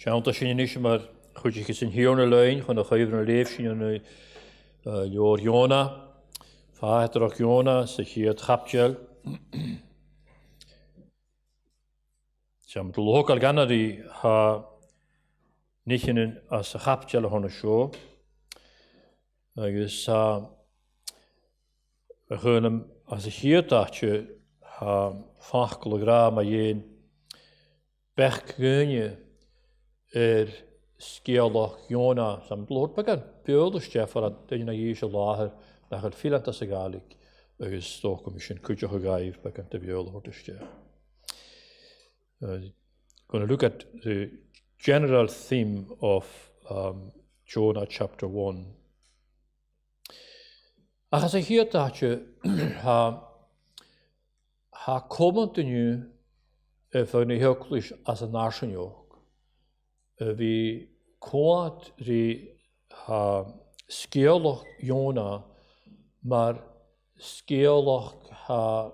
Seanta sin is maar goed je in Ionah lijn van de gegeven leefsje in joor Ionah. Vaart er ook Ionah, zich hier het gapjel. Ze moeten ook al gaan die ha niet in als gapjel van de show. Dus we gaan hem als ik hier dachtje ha 5 kilogram maar je bergkunje skeelach Ionah sam Lord began beeldste voor dat je naar Jezus lager naar het veel aan te Gaelic is toch commission kutje gegeven began te beeldste. Going to look at the general theme of Jonah chapter 1. Als ik hier dat je ha komen te nu van de heuklisch als een nation ook. We kwaad die ha skeelach Ionah, maar skeelach ha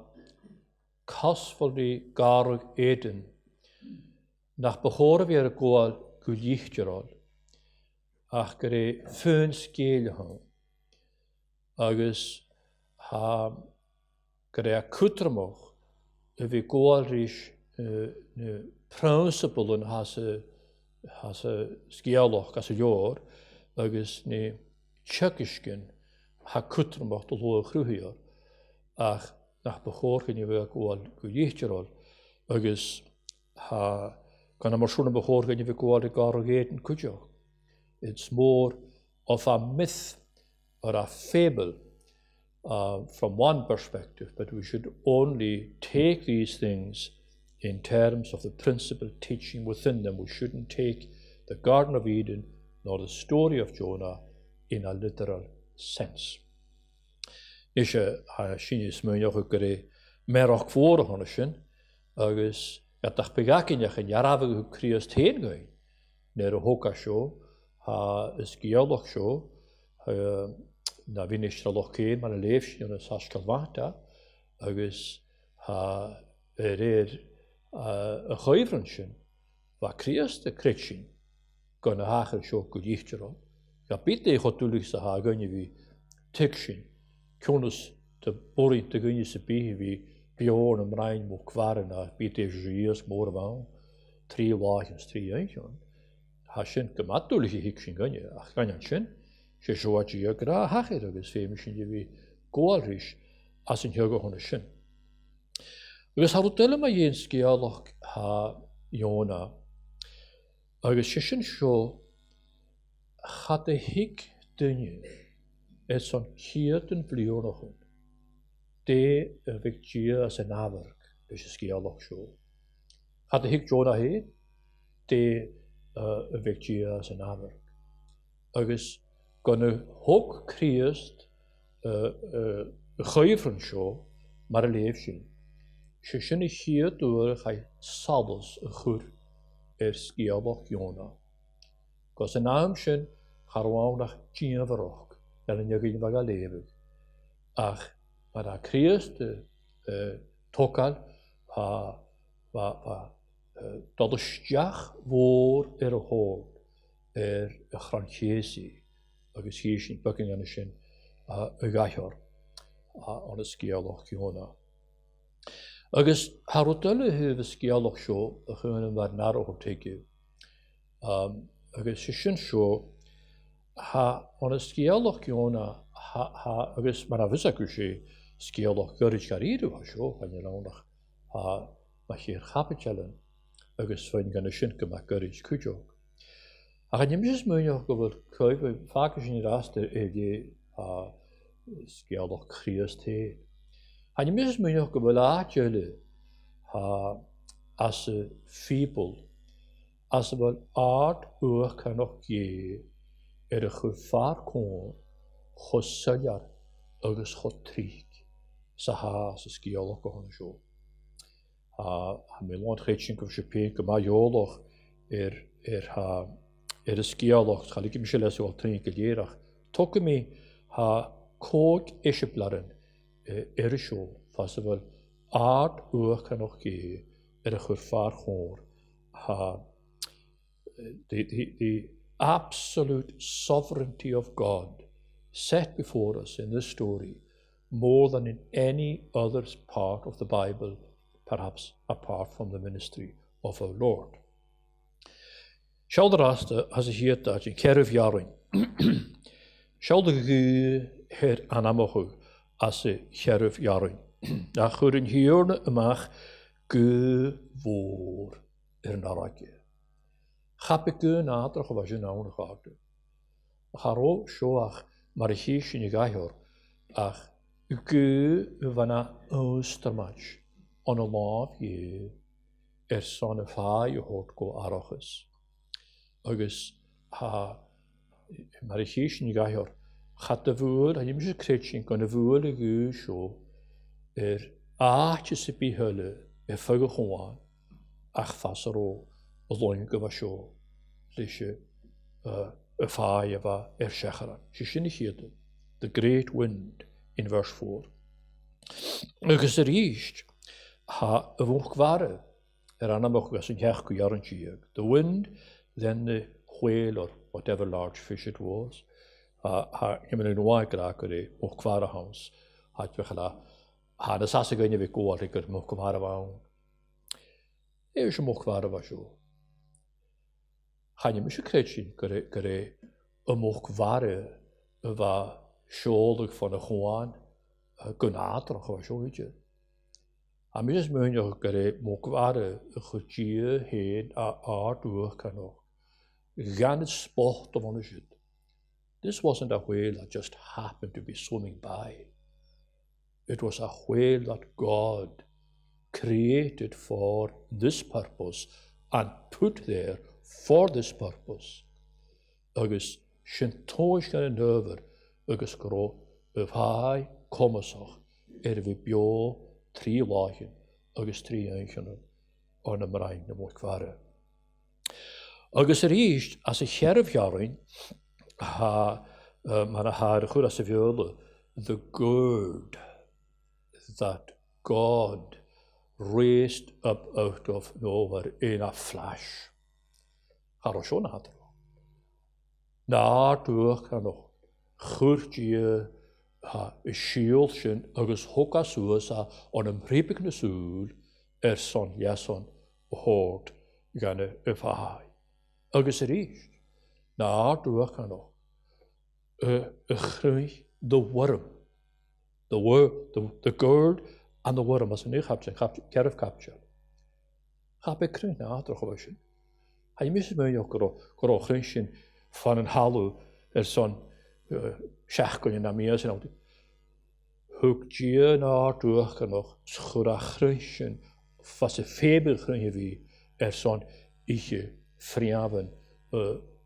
kasvol die garig eten. Nach behoren weer goal gulichtjeral. Ach gere fön skeelhan. Agus ha gre kutrmoch. We goal rish principlen has skeelach as jaar. Agus ne tjekisken ha kutrmoch de loe groeier. Ach nach behoren je weer goal gulichtjeral. Agus ha kan maar zo'n behoren je weer goal de garogeten kutjo. It's more of a myth or a fable from one perspective, but we should only take these things in terms of the principal teaching within them. We shouldn't take the Garden of Eden nor the story of Jonah in a literal sense. Nisje ha sinis meunjoch ukere merach voor honneschen, agus gatach begakin jach en jarave Christ heen goin. Nere hoka show. Ha is geoloch show, na vinish de locheen, maar een leefje in een saskalwata, agus ha een geivrenschen, wat Christ de kritschen, kan een hager show kulichtjeron. Ja, bitte ik natuurlijk ze ha gunje wie tikschen, kunus te borin te gunje se bihe wie bjorn en rein mo kwarna, bitte je morgen 3 wagens 3 eentjes. Hashin gemattulliche Hickschen gönje, ach ganjanchen, she joagia gra hacher agus femishin jevi goalrish as in hjöga honneshin. Agus harutelle ma jenski alach ha Ionah, agus shishin sho hatte hik dunje, et son kierten vlionochen, de victia as en averk, dus ski alach sho. Hatte hik Jonah he, de victia en averk. Agus gonne hoog Christ geven show, maar een leefje. Ze zijn hier door hij sabels gur skiabach Ionah. Gos een naam zijn harwaan nach tien verrocht, en een jagin vaga leven. Ach, maar dat Christ tokal dat de stjach voor hoog Franchesi, agus hier in Buckingham zijn gachor aan het skialach Ionah. Agus harutelle heeft skialach show gewoon waar naar op teken. Agus session show ha aan het skialach Ionah agus maar avisakushe skialach gurich garidu ha show van je nog maar hier kapitelen. Agus van gaan schenken maar gurich kujo. Ach, je moet je gewoon kijken, vaak is in de raster die skeelach Christ he. En je moet je gewoon laten als feeble, als wel aard oor kan nog je gevaar kon, gosaljar, agus godtriek, saha als skeelach gewoon zo. Melon geitchen of Japan, maar joloch skialach, ga ik misschien les wel drinken leren. Tokke me kook isjeblaren show, vast wel aard oor kan nog geven, gevaar gewoon the absolute sovereignty of God set before us in this story more than in any other part of the Bible, perhaps apart from the ministry of our Lord. Shall the rasta as a heat that in Kerv Yarin, shall the gu her anamohu as a Kerv Yarin, a churin hierne amach gu voor narake. Chappe gu nadrach was je nou gehad. Haro shoach maar hies in je gahor, ach gu vana oostermatch on a love ye son of high hoort go arachus. Agus ha marichish ni gahor hat de woord en je moet kretchen kan de woord gu show aatje se bi hulle fuge gewoon ach fasero loinge was show lische faaie va shechara shinichiete the great wind in verse 4 agus richt ha wonkware anamach as in hech yarnchieg the wind then the whale or whatever large fish it was ha himmen in waikrakere wonkware house hat we gela ha de sasse gane we go aliker wonkware wa is wonkware was jo ha je mis kretchen gere wonkware va schuldig van de gewoon gunater was jo weet je a mis meun jo gere wonkware gutje heen a door kan nog gan het sport of on shit. This wasn't a whale that just happened to be swimming by. It was a whale that God created for this purpose and put there for this purpose. Agus shintoish gan over agus gro of high commerce vi bio 3 lachen agus 3 einchen on a marine na mokware. Agus richt as a cherf jarin ha man a haar goed as a viole the good that God raised up out of nowhere in a flash. Har schon hat na durch kan nog gurtje ha shieldshin agus hokasusa on a ripikne soul son jason hoort gane efai. Agus richt na durch kan nog the worm, the gourd and the worm as a new capture, care capture. Heb ik kruin na teruggewassen. Hij mis me ook gro grinsjen van een hallo zo'n schachken na meer zijn altijd. Hoek je na door kan nog schura grinsjen van ze febel grinje wie zo'n ik vrienden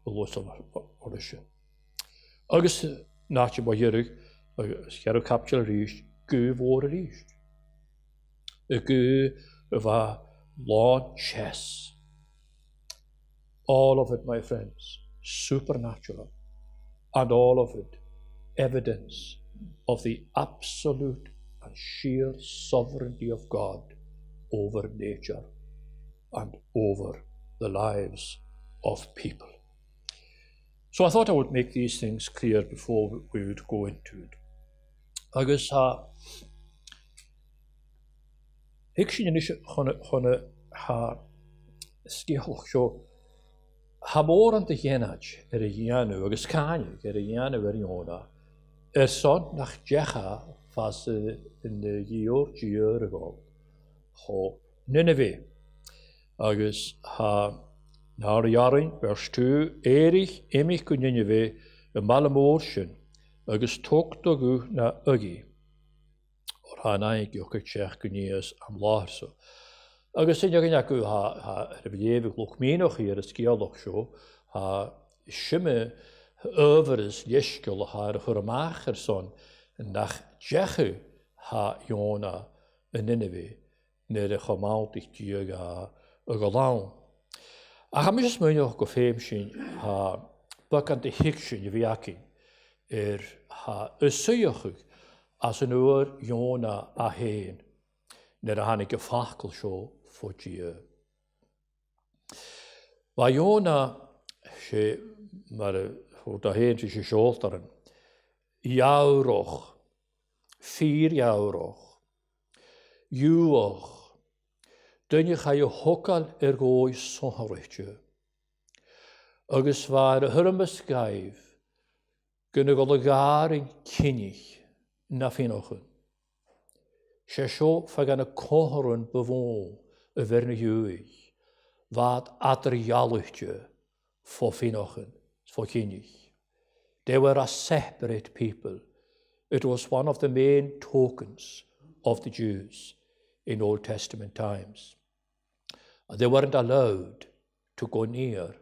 los ordesje. Agus nachtje bij jerig, care capture richt, gu voor richt. Gu va Lord chess. All of it, my friends, supernatural, and all of it evidence of the absolute and sheer sovereignty of God over nature and over the lives of people. So I thought I would make these things clear before we would go into it. Agus ik zie niet gewoon skielch zo. Haboren te genach Ionah agus kanje Ionah ver Ionah. Son nach Jecha was in de jaar go. Ho Nineveh. Agus naar jaren vers 2 Erich emich kun Nineveh een malamoorschen. Agus tok to na ugi. Or hanaik ook het kun am laarso. Agus sy'n ygyn ac ha rybydefig lwch minoch i'r ysgiolwch sio, ha syme öfyrys liesgol ha chwrmach son, nach jechu ha Ionah yn Nineveh, nid y chomawt i'ch diog a golawn. A ha mis minoch go ffeim sy'n ha bygant i hig sy'n i fi acin, ha ysyochig as yn o'r Ionah a hen, nid a hannig y ffacl sio for Gia. Wa Ionah sé mar ho da hen sé sjoltaren. Jauroch, 4 jauroch, juoch, dunne ga je hokkal gooi sonharichtje. Agus waar hurme skyf, gunne go garing kinnig na finochen. Sé sjo fagan kohorun bewoon verne juig, wat atrialuchtje for finochen, for kinnig. They were a separate people. It was one of the main tokens of the Jews in Old Testament times. They weren't allowed to go near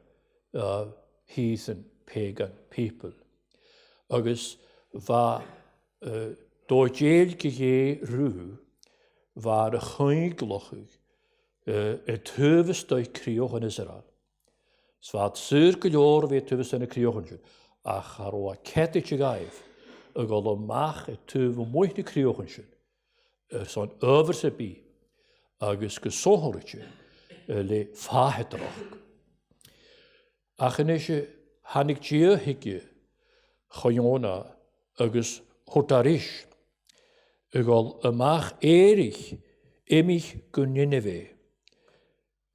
heathen, pagan people. Agus va door jail ge ru var chuiglochig tövest uit krioch in Israel. Svat cirkeljoor weer tövest in krioch. Ach haro a kettetje gaif. Gol mach tuve moeite krioch. Zo'n overse bi. Agus gesohortje le fahetrach. Ach enisje hanik tje hikje. Ionah agus hotarish. Gol mach erich emich gunnineve.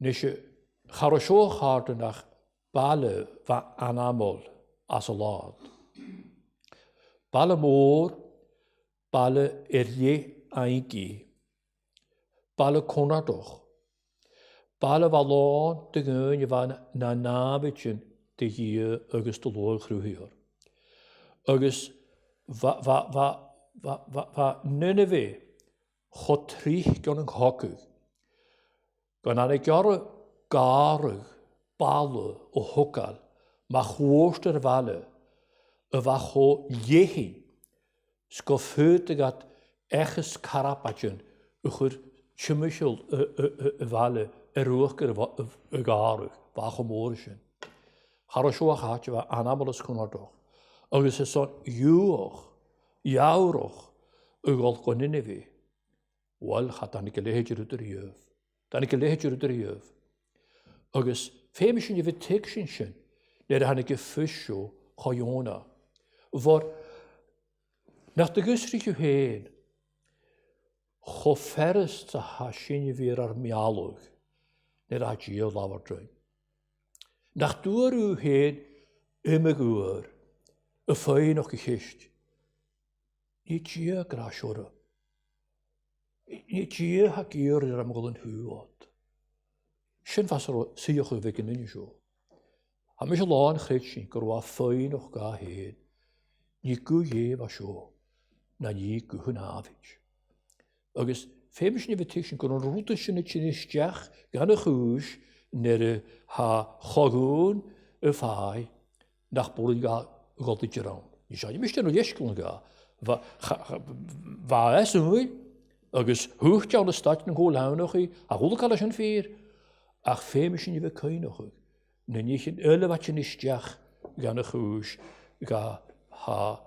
Nisje charosho harden nach bale va anamol as a lad. Bale moor, bale erje aingi. Bale konadoch. Bale valon de gunje van na nabitjen de hier agus de loor gruhier. Agus va Nineveh God trich gan een hokkig. Gan aan ik jaren garig, balle o hokkal, ma chwoorster valle, va ho jehi, skofheutig at eches karapatjen, ucher chimischel valle, roeker garig, va gemoorschen. Harashoa gaatje va anabeles konardoch. Agus is zo'n jauroch, ugol kon Nineveh. Wel, gaat dan ik leedje uit de jeuf. Dan ik leedje uit de jeuf. Agus, femishin je vertekenshin, net han ik fusho, Ionah. Voor, nach de gusrich heen, goferes te hashin je weer armialog, net had je heel langer drink. Nach door u heen, immeguur, een fijn nog gegist. Niet je grasjore. Niet je hakier er am golden huot. Shin was zie je geweken in jo. Ham is laan gritsin, korwa fijn nog ga heen. Niet je was jo, na niet hun avich. Agus femis niet betekent kon een route shin stjach, gan een huis, nere ha chagoon, een fai, nach bolinga godetje raam. Je zou je misschien nog eens kunnen gaan. Waar is het? Agus hoort je aan de stad nog heel lang nog, a goed kan je vier. Ach femis niet bekijken nog. Nee niet in alle wat je niet stjach, gan een huis, ga ha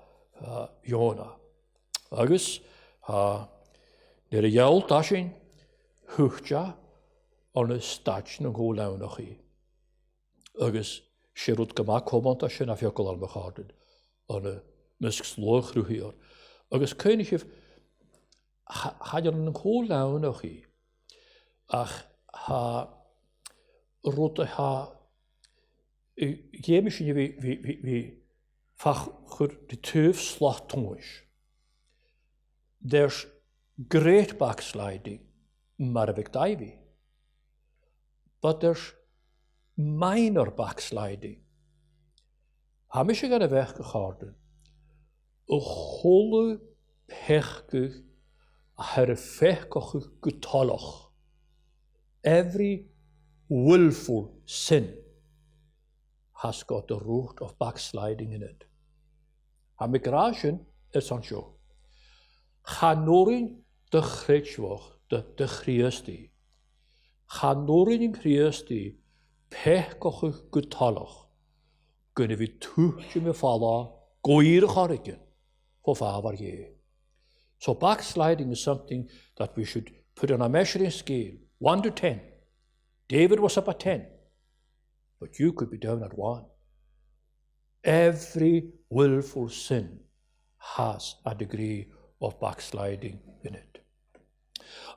Ionah. Agus nere jouw tasjen hoort je aan de stad nog heel lang nog. Agus Sherut gemak komant as sin a fiokol al bechaden. An a musk sloch ruhier. Agus könig had er een kool laun nog i. Ach ha rote ha gemishin wie fach de teuf slag tongish. There's great backsliding, marvik divey. But there's minor backsliding. Hamish gaan de weg gegaan. Een holle pechke, herfechke getallig. Every willful sin has got the root of backsliding in it. Hamigraschen is aan jou. Chanorin de Christwoch, de Christi. Chanorin in Christi. Pechkochig getallig. Kunnen we tuchtje me vallen, goeierig harken, voor vader je. So backsliding is something that we should put on a measuring scale, 1 to 10. David was up at 10, but you could be down at 1. Every willful sin has a degree of backsliding in it.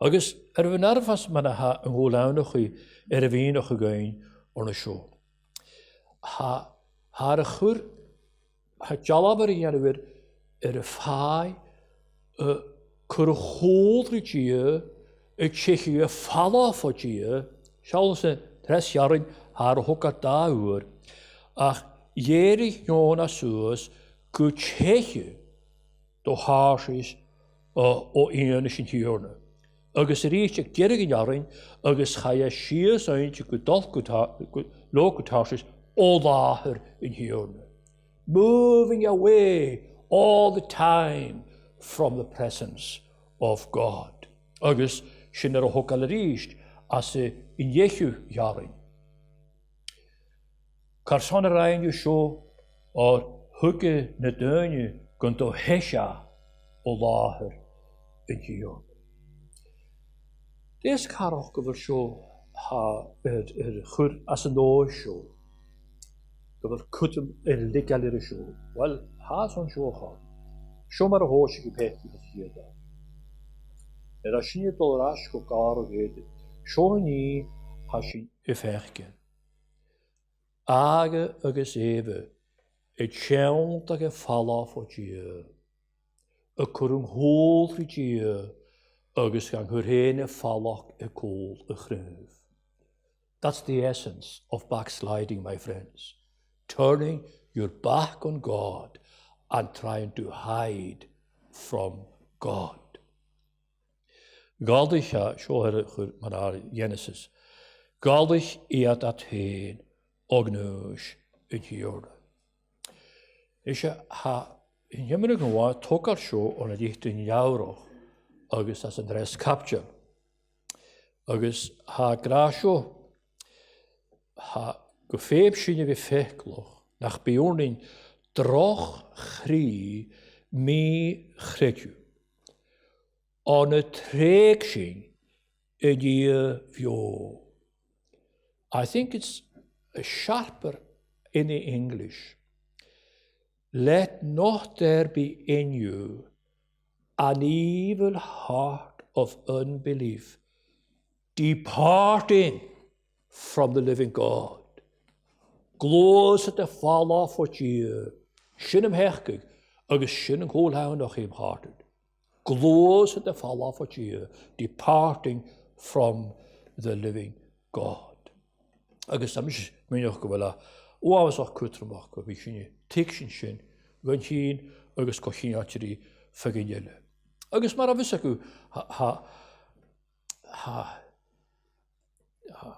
Agus fy nerfas man ha yn hwlawnach i y fi'n o'ch gain o'n y sio. Ha y chwr, ha jalaf ar un arwyr y ffai y cwr hwld i gia, y chichi y falaf o gia, siawl sy'n tres iarin har hwg a da ŵr, ach Ierich Ionah suas go chichi do harsis o Ionah sy'n hiorna. Agus rís ag deirg in iarin, agus chaya sias ein go dol lo go tarsis o láthir in hiorna. Moving away all the time from the presence of God. Agus sin a hokal ríist as in jechu jarin. Carson rein you show or hugge na dönje gunt o hesha o láthir in hiorna. Des carach gyfer sio ha chwr as yn oes sio. Gyfer cwtym legal i'r sio. Wel, ha son sio cha. Sio mar y hos i peth i hyd da. A sy'n i dol ras go gar o gyd. Sio ni ha sy'n i fechgen. Aga agos efe, y tjawn ag e falaf o gia. Y cwrwng hôl i gia. Agus gan hwrhene falach e cool e chryf. That's the essence of backsliding, my friends. Turning your back on God and trying to hide from God. Galdig ha, sio man ar Genesis, galdig iad at heen ognus in hiorda. Isha ha, in jemmerig wa tokar sio on a dicht in jauroch, agus as an dres capture. Agus ha grasio, ha go féb sinne vi fekloch, nach beorning droch chri mi chredju. On a trek sin in die vio. I think it's sharper in the English. Let not there be in you an evil heart of unbelief, departing from the living God. Glós at the fall off what you, shinnem hechkig, agus shinnem hólhaun noch him hearted. Glós at the fall off what you, departing from the living God. Agus amish minach gobala, oawas och kutramach go vi shinne tikshin shin, wen hin agus kochin atri faginjelle. Agus mar a visaku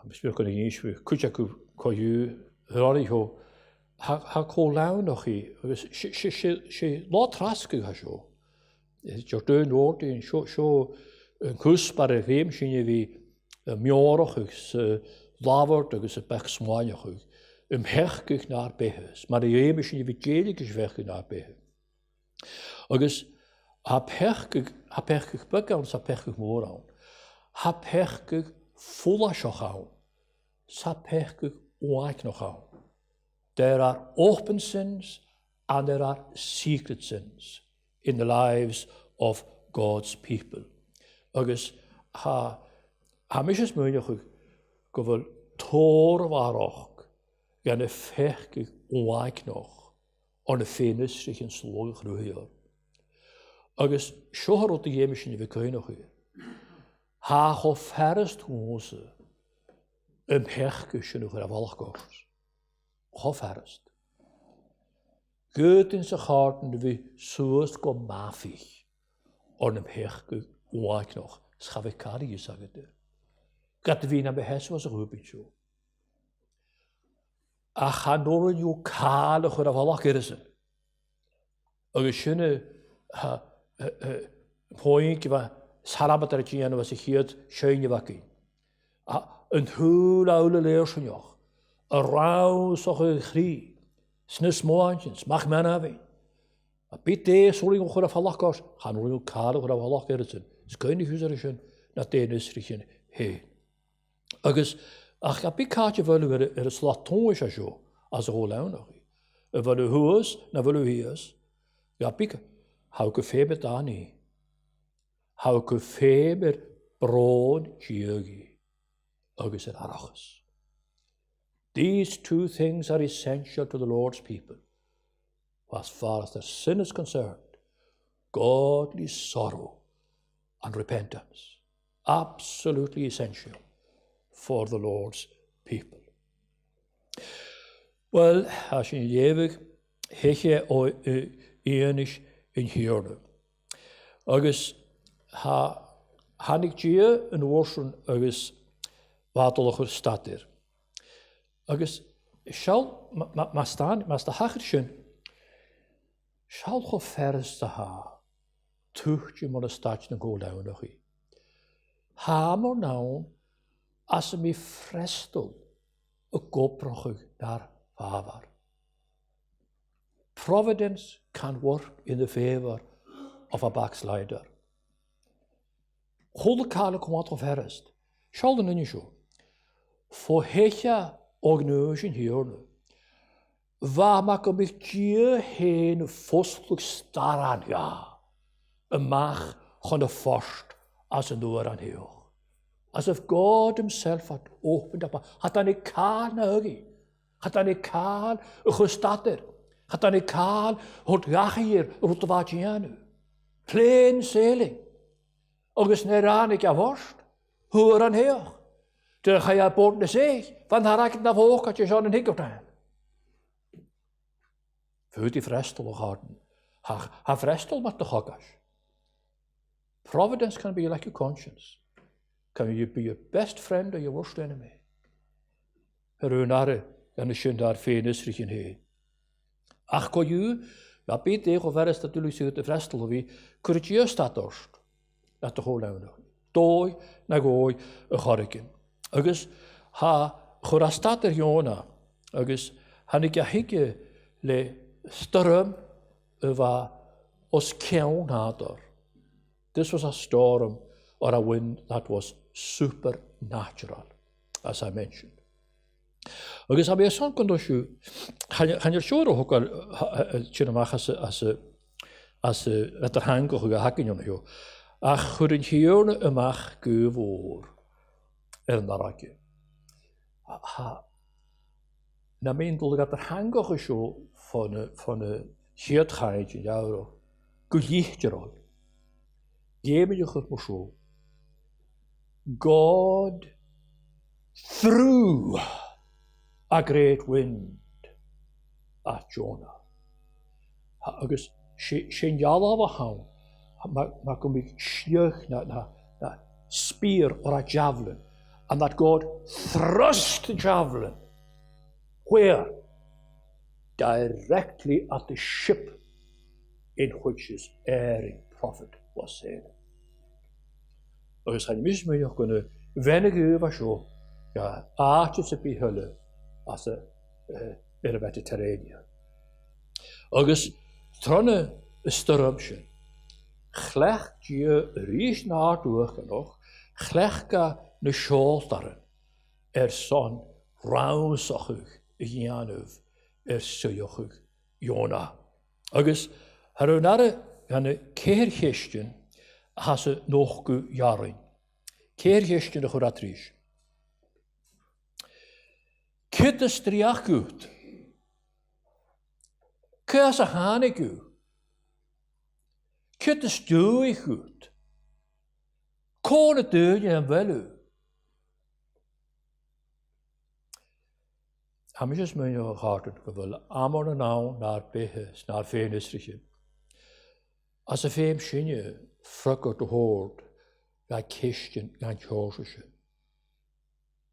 misbruik kon ik niet kutjaku koju rari ho ha ko lau nog i agus she lot traske ha sho jo dön woord in sho een kusbare veem shinje vi mjorochs lavert agus bek smaanjach hechkig naar behes maar de jeme shinje vi gelikisch weg naar behe agus ha pechkig bekans ha pechkig moran ha pechkig fulla shochau sa pechkig oaik noch hau. There are open sins and there are secret sins in the lives of God's people. Agus ha misjes mynach gofel tor waroch gan y fechkig oaik noch on y fenis sich in slog gruhior. Agus siohar o dy jemis ni fi coenach hi. Ha ho ferrest hose hechkig sy'n yw'r afalach gors. Ho ferrest. Gyd in sy charten fi sŵst go mafich on hechkig oaik noch. Schaf ik kari i sagde. Gat fi na behes was a rwbyn sio. A chan o'r yw cael ych o'r afalach gyrse. Agus sy'n pwynt gyda sarabat ar y gian was ich hyd sy'n yfaki. Yn hwyl awl y leir sy'n ioch. Y raws o'ch y chri. Snys moantjens, mach men afin. A bit des o'r yw chwrdd afalach gors. Chan o'r yw cael ych o'r afalach gyrse. Sgwyn i hwys ar ysyn na denys rich yn hyn. Agus, ach a bit cael fel yr y slot tonwys a sio as y hol awn o'ch. Wel u huis, na wel u hies. Ja, pika. Hou ik feber daar niet. Hou ik feber brood jeugi. Agus arachas. These two things are essential to the Lord's people. As far as their sin is concerned, godly sorrow and repentance. Absolutely essential for the Lord's people. Wel, as je jewig, heche o Ionah in hierne. Agus hannig je een woorden agus wateliger stadir. Agus shall ma staan, ma sta hacherschen. Shall go vers te ha. Tuchtje maar een stadje en go down nog. Hamer nou as me frestel een koprochig naar vader. Providence can work in the favor of a backslider. Holde kale komt of herst. Shall den niet zo. Voor hecha ognution hierne. Waar maak ik je heen vastelijk staraan ja. Een mag gewoon de vorst als een door aan heel. As if God himself had opened up. Had hij niet kaal naar had hij niet kaal gestatter. Had hij niet kaal het jager rond de waardje. Plain sailing. Agus neeraan ik ja worst. Hoe aan heel. Toen ga je boord de zee. Van haar ik naar hoog had je zo'n hikkert aan. Voor die vrestel garden. Ha vrestel met de hokkers. Providence can be like your conscience. Can you be your best friend or your worst enemy? Herunare en de schön daar feenisrichen heen. Ach, kon je, ja, Beatha of ver is natuurlijk zo te vrestel wie, kun je staat dorst. Dat de gewoon nog. Dooi, na gooi, een garriken. Agus, ha, gora staat er Ionah. Agus, han ik ja hikke le storm over os keun hadder. This was a storm or a wind that was supernatural, as I mentioned. Agus heb je zo'n conditie, gaan je shoren ook al tjenamach als het er hangen gehakken jongen. Ach, hoe een hierne mag gevoer naar rakje. Na mijn doel dat er hangen gesho van een schietgaatje jou, gelichtje rol. Geef je het maar zo. God through a great wind at Ionah. Agus sin jala wa hau, ma kom ik sjuch na spear or a javelin, and that God thrust the javelin where? Directly at the ship in which his erring prophet was sailing. Agus han mis me nog kunnen wenige was zo, ja, aartjes op die hulle als er Mediterranean. Agus tronne stormschen. Glecht je ries naar door nog, glecht ga ne scholteren. Son rausachig Janov sujochig Ionah. Agus harunare gaan keergesten has ze nog ge jaren. Keergesten de goratrisch. Kitte striach goed. Kasa hanigu. Kitte stuig goed. Kone deuje en welu. Hamisjes mijn je harten gewillen. Amor en nou naar behes, naar venisriche. Als een veem schinje, frukker te hoort, ga kistjen, ga tjorsje.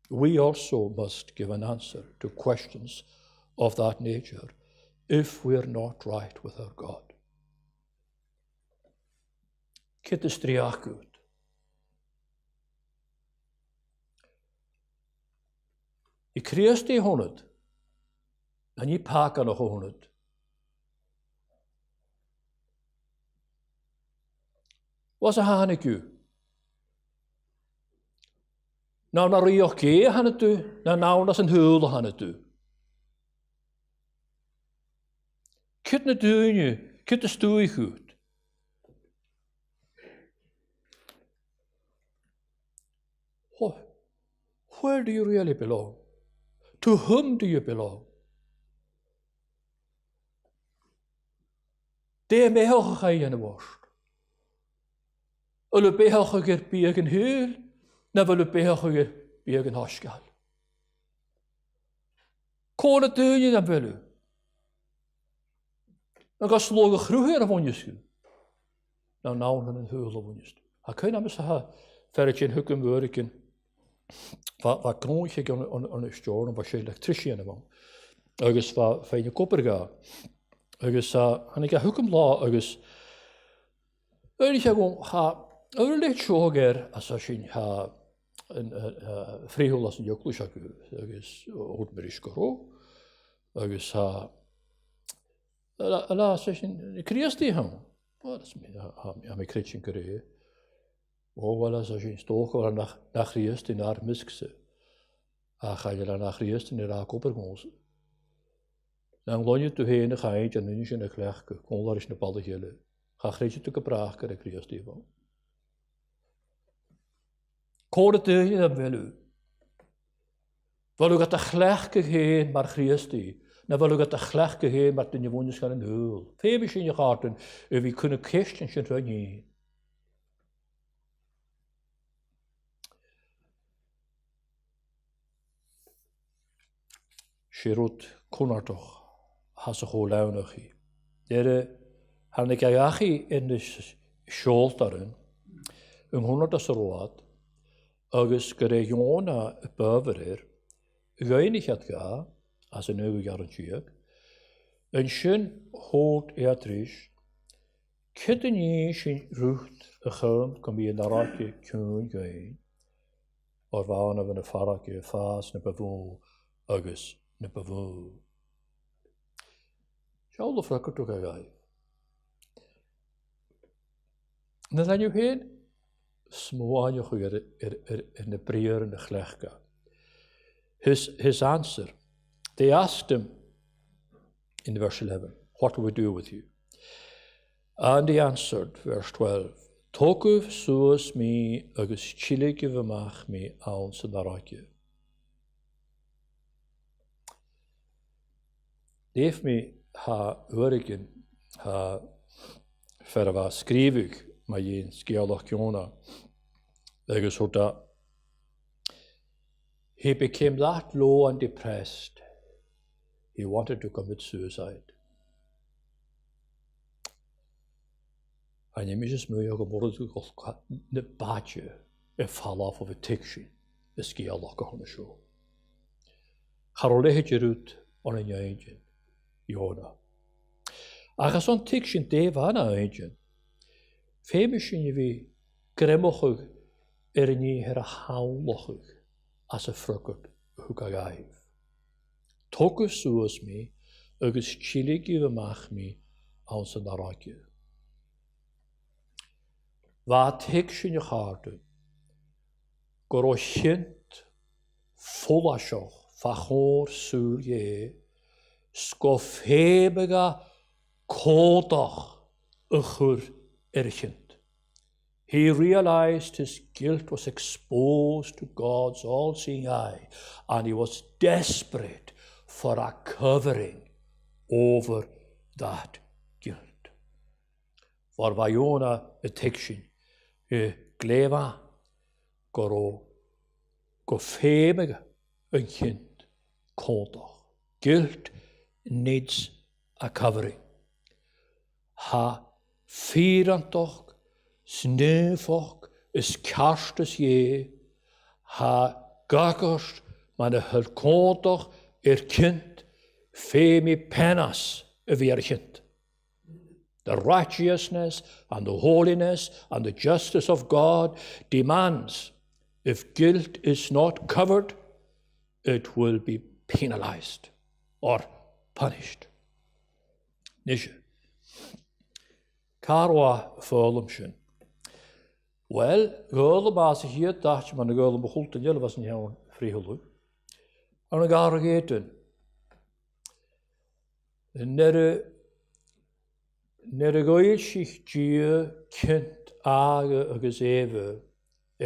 We also must give an answer to questions of that nature if we're not right with our God. Kitte striach goed. Ik kreeg die 100. En je pakken nog 100. Was een hanekje. Nou, naar Riochke gaan het toe. Nou, dat is een hulde gaan het toe. Kut na dúine, kut na stúi goed. Where do you really belong? To whom do you belong? De mehoch ga je in de worst. Ulle behoch ger biegen huil, na ulle behoch ger biegen haskal. Kone dúine na belu. Dan ga sloge groeien van je schu. Nou gaan een huil van je schu. Ha kun je namens ha verretje in hukken werken. Wat kroon je aan de storen, wat je elektricien ervan. Agus wat fijn je kopper ga. Agus en ik ga hukken la agus. Ik ga gewoon ha licht schoger als je ha een vrijhul als een joklusha agus oudmerisch koro. Agus ha als je een kriesti ham. Dat is mijn kritchen kere. Wel als je een stoog waar naar Christus in haar miskse. Ga je dan naar Christus in de raak oppermozen. Dan loon je te heen, ga je en nu je een klechtje, kon daar is een bepaalde gele. Ga Christus te gepraat krijgen Christus van. Kode te je dat wil u. Wil u dat de klechtje heen, maar Christus. Dan wil u dat de klechtje heen, maar ten je wonders gaan in hul. Febisch in je harten, wie kunnen christens je run je. Shirut Konartoch has a whole launachi. Dere Hanikayachi in de Scholtaren, 100 Torradh, agus gere Ionah Beatha, weinig had ga, as een nieuwe garantiek, een schön hoort eatrisch, kitten je zijn rucht een geum kan bij een narakje kun gaan, or waren we een farakje faas ne bewoel, agus ne bewoel. Schau de frakker toch aan. Dan zijn je heen, smoan je weer in de prier en de glegka. His answer, they asked him in verse 11, what do we do with you? And he answered, verse 12, Tokuv suas mi agus chilige v'mach mi aons en arakje. Leef mi ha urgen ha verwa skrivig ma jen skialach Ionah. Agus hota he became that low and depressed. He wanted to commit suicide. En je mis me ook op een badje en fall off of a tiksje. De skialach on the show. Harole het je roet on een eentje. Ionah. Als zo'n tiksje de van een eentje. Femishin je wie gremmochig niet herhaallochig als een frukkert hukagaif. Tokus suas me, agus chiligi v'mach me, als een arakje. Wat tiksje je harten, gorochint, volashoch, fachor surje, skofhebega, kodach, uchur erchint. He realized his guilt was exposed to God's all-seeing eye, and he was desperate for a covering over that guilt. For Ionah a tikshin, gleva, go febega, een kind, kontach. Guilt needs a covering. Ha fierantoch, sneufach, is karstes je, ha gakast, man kontach, kind, femi penas, kind. The righteousness and the holiness and the justice of God demands if guilt is not covered, it will be penalized or punished. Nisha. Karwa volumshin. Wel, gulde baas hier dacht je, maar de gulde begon te jullie was niet helemaal vrijelijk. En dan ga ik eten. En nere Nid y gwyl sich dia cynt aga agus efe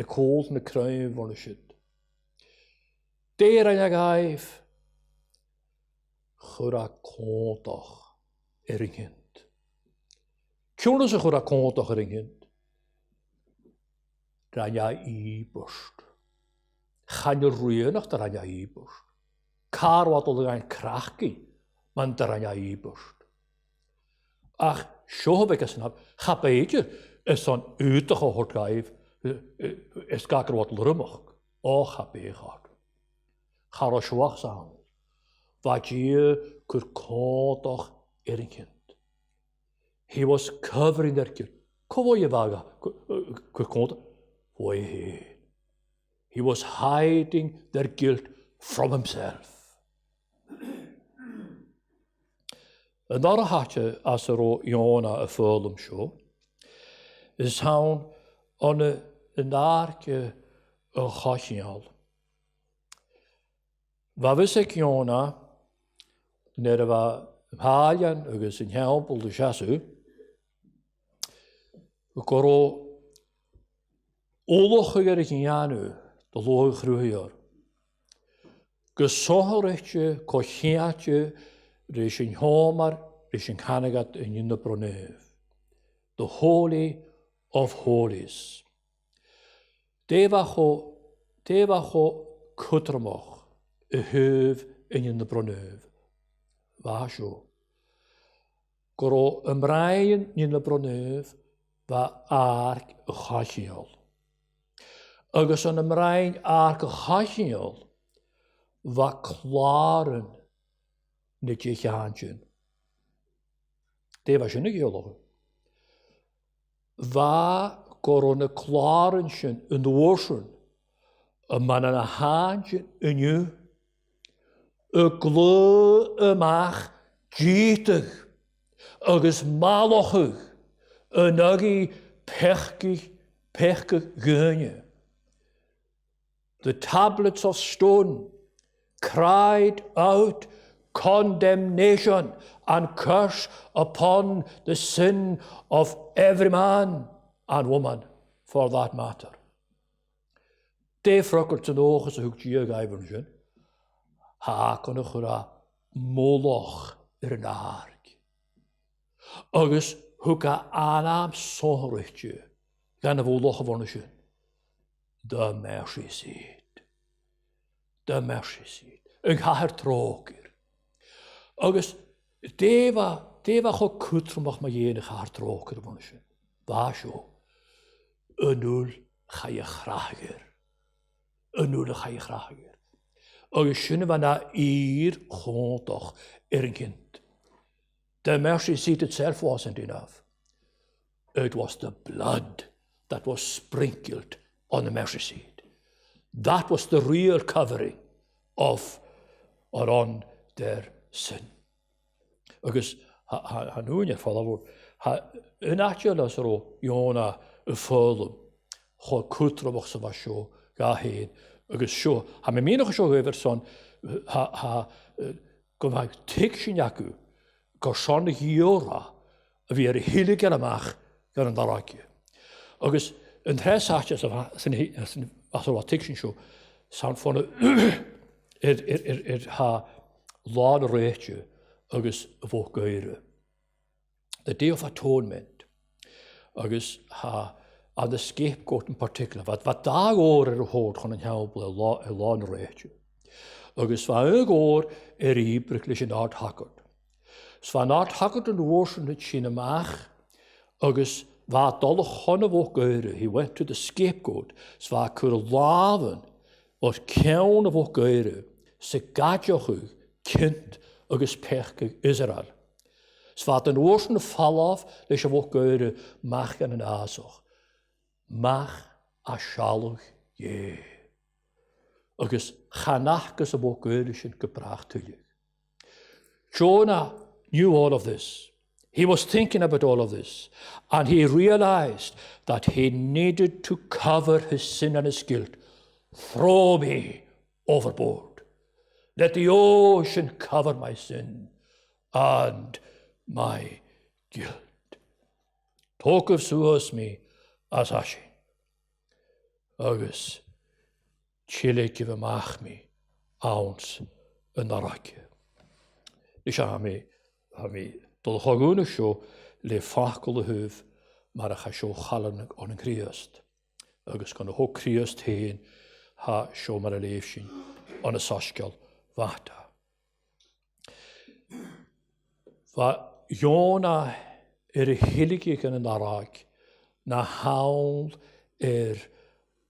cwld na crym fwn y sydd. Deir yn ag aif chwra cwntach yng Nghynt. Cwrnas y chwra cwntach yng Nghynt. Rhaid I bwst. Chan y rhywunach da rhaid I bwst. Carwad oedd yn crachgi, man da rhaid I bwst. Ach, sio hwbeth ysyn haf, chabeidir ysyn ydych o hwrt gaif, ysgagrwad lrymach, o chabeich ar. Charo siwach sa'n. Fad ie cwr cwntach yng Nghynt. He was covering their guilt. Cofo I faga, cwr cwntach. He was hiding their guilt from himself. Yn ar y hatcha as yr o Ionah y ffyrlym sio, is hawn on y narc y chosial. Fa fysig Ionah, nid yfa ymhalian agos yn helbl dy siasw, goro olwch ag yr ianw, dy loch rwy'r. Gysohor eich cochiatio rys yn homer, rys yn canagat yn un y bronef. The Holy of Holies. Defacho cwtramach y hyf yn un y bronef. Fa sio. Goro ymraen yn y bronef fa arc y chachiol. Agus yn ymraen arc y chachiol fa claren na dheichantin. Defa sy'n y geolog. Fa goron y claren sy'n yn dwysyn y man yn y hantin yn yw y gly ymach dietig agus malochig y nygi pechgig gynnu. The tablets of stone cried out condemnation and curse upon the sin of every man and woman, for that matter. De frukkert zijn ogen zo hoek je geven zijn. Ha kon ik ra moloch een ark. Agus hoeka aanam zorgje gaan de moloch gewonnen zijn. De mercy seat. De mercy seat. Ik ga her troker. Agus deva go kutrumach ma jene ga her troker gewonnen zijn. Waar zo? Een nul ga je grager. Een nul ga je grager. Agus schöne van na hier gewoon toch een kind. The mercy seat itself wasn't enough. It was the blood that was sprinkled on the mercy seat. That was the real covering of or on their sin. Agus ha nuin er falla ha yn atio las ro Ionah y ffyrlwm cho cwtrwch sa fa sio ga hyn agus sio ha me minach sio hyfer son ha gofag tig sy'n iacw go son y hiora a fi ar y hilig ar amach gan yn daragio. Agus yn tres atio sy'n asol a tig sy'n sio sa'n ffôn ha lad y reitio agus fo gaire. The Day of Atonement, agus ha on the scapegoat in particular, wat dag oor hoort van een helbel a lawn reitje. Agus va oor ibrig in art hakkert. Svan art hakkert in woorsen het sinamach, agus va dolle chonne wo gaire. He went to the scapegoat, sva kur laven, wat keun wo gaire, se gadjochu, kind, agus pechke Israel. Svat een oorsen fall af, lees je ook geure mach en een azog. Mach a shalog je. Agus chanachgus a ook geure zijn gebracht te je. Jonah knew all of this. He was thinking about all of this. And he realized that he needed to cover his sin and his guilt. Throw me overboard. Let the ocean cover my sin and my guilt. tógah suas mi as asin. Agus chile gyf ymach mi awns yn aragio. Is ha mi dol chogwn y sio le ffacol y hyf mar a cha sio chalan o'n yn Christ. Agus gan y ho Christ hen ha sio mar a leifsin o'n y sosgiol fata. Fa Ionah y hylig yn arag na hawl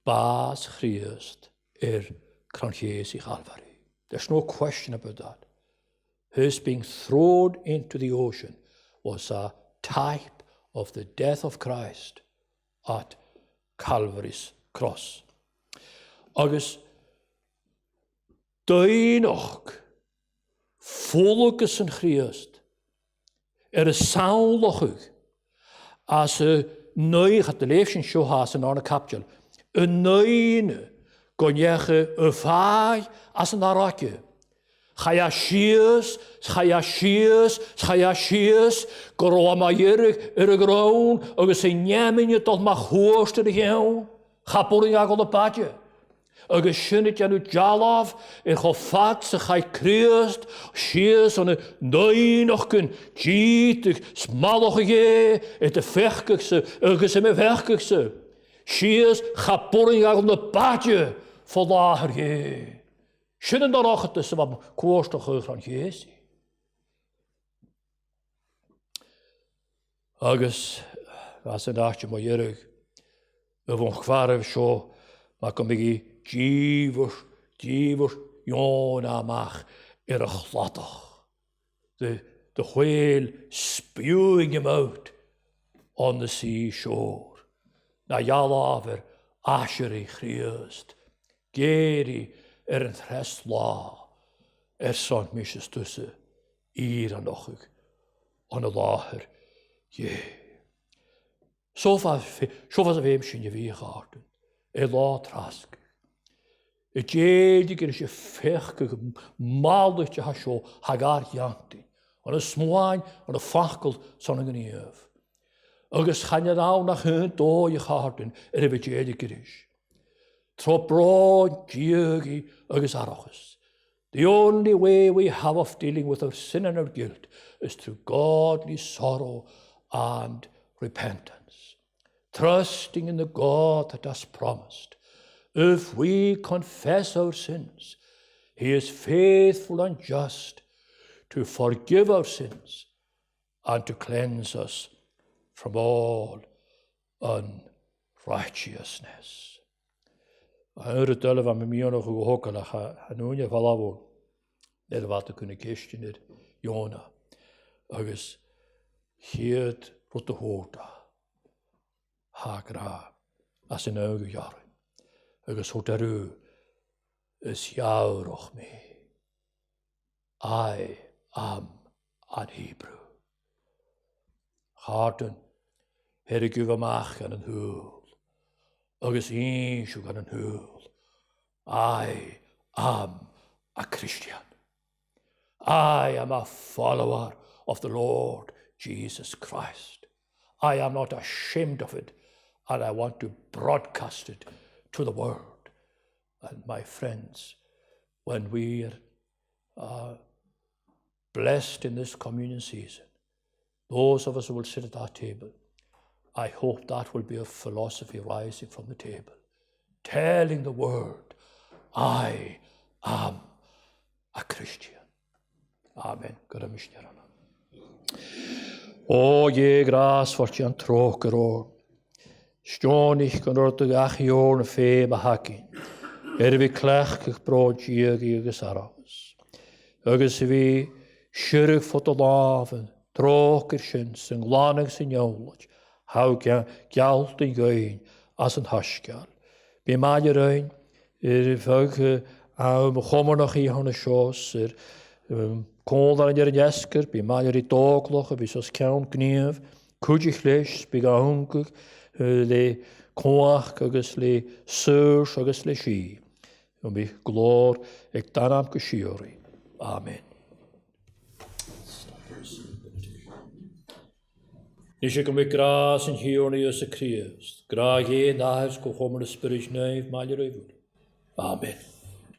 bas Christ Cronchies I Calvary. There's no question about that. His being thrown into the ocean was a type of the death of Christ at Calvary's cross. Agus Ionah volgens yn Christ y saulachig as y nuig at de leefsyn sio has yn arna capdial y nuine gonjeche y fai as yn arake chaya shies goro ma yerig y grown agus y nyamin y dod ma chwrst yr iawn chapwring ag o'n y badje agus synnit janw jalaf cho fat sy chai Christ shies on y Ionah gyn జీtig smaloch ye de fechkse agus me fechkse shies chapwring ag o'n y badje vollager ye synnen dan och het is wat koorstoch van Jesu agus was yn achje mo yerig y von chwarf sio ma kom begi Díomhar Ionah amach a chladach. The whale spewing him out on the seashore. Na jalaver Asheri Christ. Geri an thres lá. Sant misjes tussen an ochig on a láher. So was a veim sin je wie garten. Lá trask. Y jédig is fechke maldich ha sio hagar janti. On y smwain, on y fachgol son yn gynnyf. Agus chanad aw nach hyn do I chartyn efo jédig is. Tro bro jiegi agus arachus. The only way we have of dealing with our sin and our guilt is through godly sorrow and repentance. Trusting in the God that has promised. If we confess our sins, He is faithful and just to forgive our sins and to cleanse us from all unrighteousness. Yn y dylef am y mion o'ch hwgol a chanwn i falafon, nid fat y cwnig eistyn i'r Ionah, agos hyd rwt y hwda, ha gra, as yn awg y iarn. Agus hwt arw ys iawroch mi. I am an Hebrew. Harten, her gyf amach gan yn hwyl. Agus siw gan yn hwyl. I am a Christian. I am a follower of the Lord Jesus Christ. I am not ashamed of it, and I want to broadcast it to the world. And my friends, when we are blessed in this communion season, those of us who will sit at that table, I hope that will be a philosophy rising from the table, telling the world, I am a Christian. Amen. Gyda mishnir anna. O je gras fort jan troker o. Stjónig gan orðug ach jórn fe ma hakin. Vi klech brod jiegi agus aragus. Agus vi syrug fot o laven, troker sin, sy'n glanig sy'n jólaj. Hau gjalt i gøyn as yn haskjal. Bi maal røyn, fag am chommer nog i hana sjås, kondar an jern jesker, bi maal i dogloch, bi sos kjaun gniev, kudjig leis, bi ga hungig, le koach agus le surs agus le shi. Mi glor ek danam geshiori. Amen. Nis ik met gras en hierne Jezus Christus. Graag een dagers go homer de spirit neef, maar je Amen.